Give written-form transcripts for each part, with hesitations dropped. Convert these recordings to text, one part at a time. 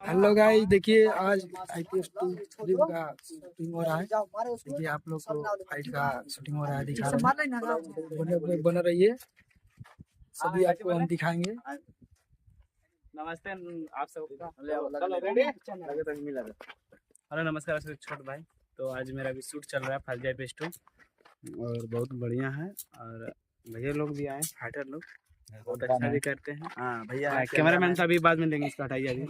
Hello guys, देखिए आज IPS 2 film का शूटिंग हो रहा है। देखिए आप लोग को फाइट का शूटिंग हो रहा है, दिखा रहे हैं। बना रहिए, सभी आपको हम दिखाएंगे। नमस्ते आप सबका। हेलो नमस्कार छोट भाई। तो आज मेरा भी शूट चल रहा है फर्स्ट आईपीएस 2 और बहुत बढ़िया है। और भैया लोग भी आए, फाइटर लोग बहुत अच्छा भी करते हैं। हाँ भैया, कैमरामैन तो अभी बाद में लेंगे, इसका हटाइए अभी।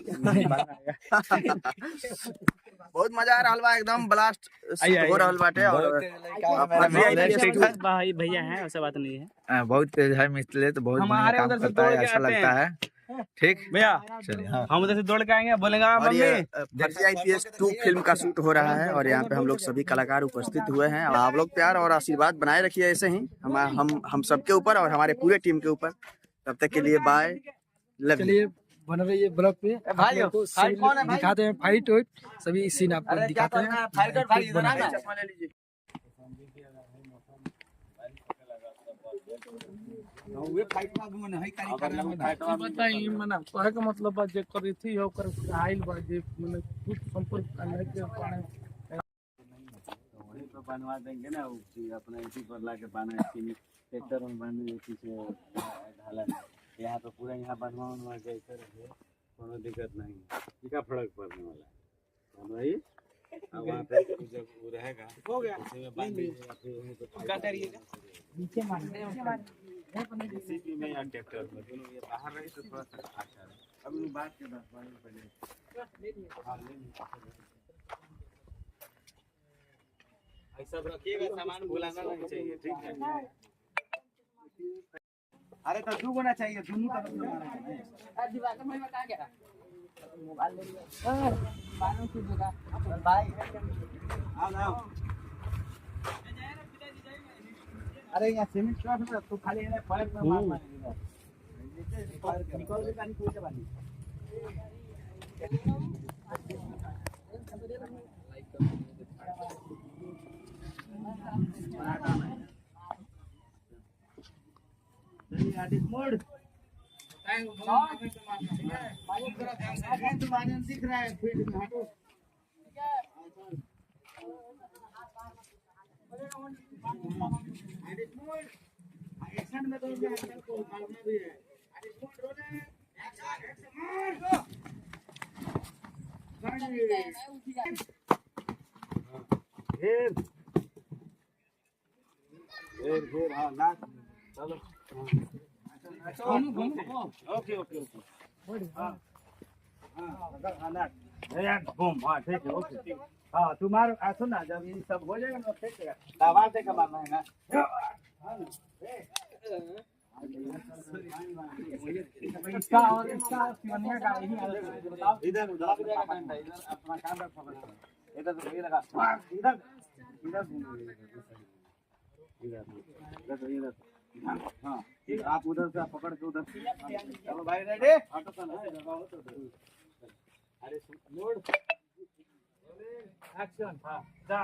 बहुत मजा आ रहा बा, एकदम ब्लास्ट हो रहल बाटे। और भाई भैया हैं, ऐसा बात नहीं है। बहुत तेज है मिस्त्री, तो बहुत बढ़िया काम करता है, अच्छा लगता है। ठीक भैया, चलिए। हाँ, हम उधर से दौड़ के आएंगे, बोलेंगे और ये फर्स्ट आईपीएस 2 फिल्म का शूट हो रहा है और यहाँ पे हम लोग सभी कलाकार उपस्थित हुए हैं। आप लोग प्यार और आशीर्वाद बनाए रखिए ऐसे ही हम सबके ऊपर और हमारे पूरे टीम के ऊपर। तब तक के लिए बाय, लव यू। चलिए बन रही है ब्लॉग पे, भाई आपको सीन दिखाते हैं, फाइट सभी सीन आपको दिखाते हैं। फाइटर भाई इधर आना, चश्मा ले लीजिए। बताई मना कहे का मतलब बा जे करी थी ओकर आइल बा जे मने कुछ संपर्क करने के पाने वहीं पे बनवा देंगे ना, वो अपने इसी पर ला के पाना ट्रैक्टर में बनने पीछे ढाला यहाँ तो पूरा यहाँ बनवा के कोनो दिक्कत नहीं है। क्या फर्क पड़ने वाला है भाई। अब वहाँ पे जब वो रहेगा हो गया, उसी में बांध दीजिएगा, फिर वहीं पे क्या करिएगा, नीचे मारने सीपी में या ट्रैक्टर में दोनों। ये बाहर रही तो थोड़ा सा अच्छा है। अब बात के बाद पहले ऐसा रखिएगा, सामान भुलाना नहीं चाहिए, ठीक है। अरे तो दू गोना चाहिए, दोनों तरफ से मारना चाहिए। दिवाकर भाई बता गया मोबाइल ले लिया बानों की जगह भाई। आओ अरे यहाँ सीमेंट ट्रक में तो खाली है, पैर में मारना है। निकल के पानी पूछे पानी मोड़ दिख रहा है फील्ड में। हटो एक्शन में तो को मारना भी है। घेर हाँ ना चलो। ओके ओके ओके हाँ हाँ ठीक है ओके। हाँ तुम्हारा सुन ना, जब ये सब हो जाएगा ना ठीक है, आवाज से मारना है ना। इसका और इसका सिवनिया का यही बताओ। इधर इधर अपना काम रखो, इधर तो ये लगा इधर इधर इधर इधर हाँ ठीक। आप उधर से पकड़ के उधर चलो भाई, रेडी ऑटो का अरे मोड़ एक्शन। हाँ जा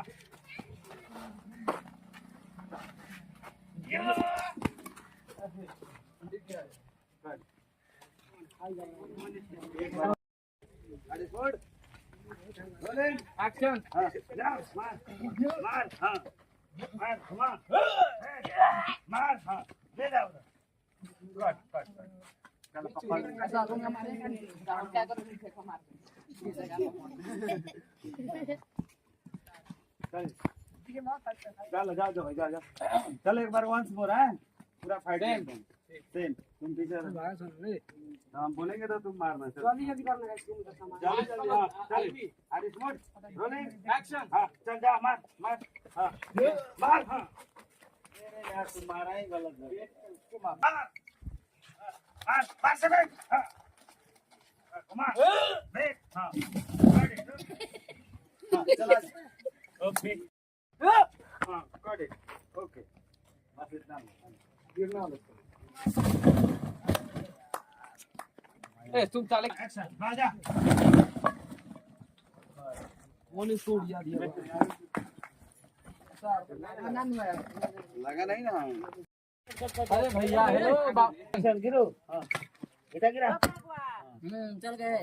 अरे मोड़ रोलिंग एक्शन। हाँ जा मार मार हाँ मार घुमा मार हाँ ले जाओ कट कट चलो पकड़ ऐसा दूंगा मारेगा नहीं क्या करोगे, फेंको मार चल जाओ जाओ जाओ चलो एक बार वंस मोर है पूरा फाइट सेम। तुम पीछे हम बोलेंगे तो तुम मारना। जल्दी जल्दी करना है, जल्दी जल्दी। हाँ चल अरे स्मार्ट रोलिंग एक्शन। हाँ चल जा मार मार हाँ मार हाँ। अरे यार तुम मारा ही गलत है, उसको मार मार मार से बैठ। हाँ मार बैठ हाँ हाँ चला ओके हाँ गॉट इट ओके बस इतना गिरना लगता है। तुम चाले एक्शन राजा मोनी सूट याद दिया लगा नहीं ना। अरे भैया हेलो गिरो हाँ बेटा गिरा चल गए।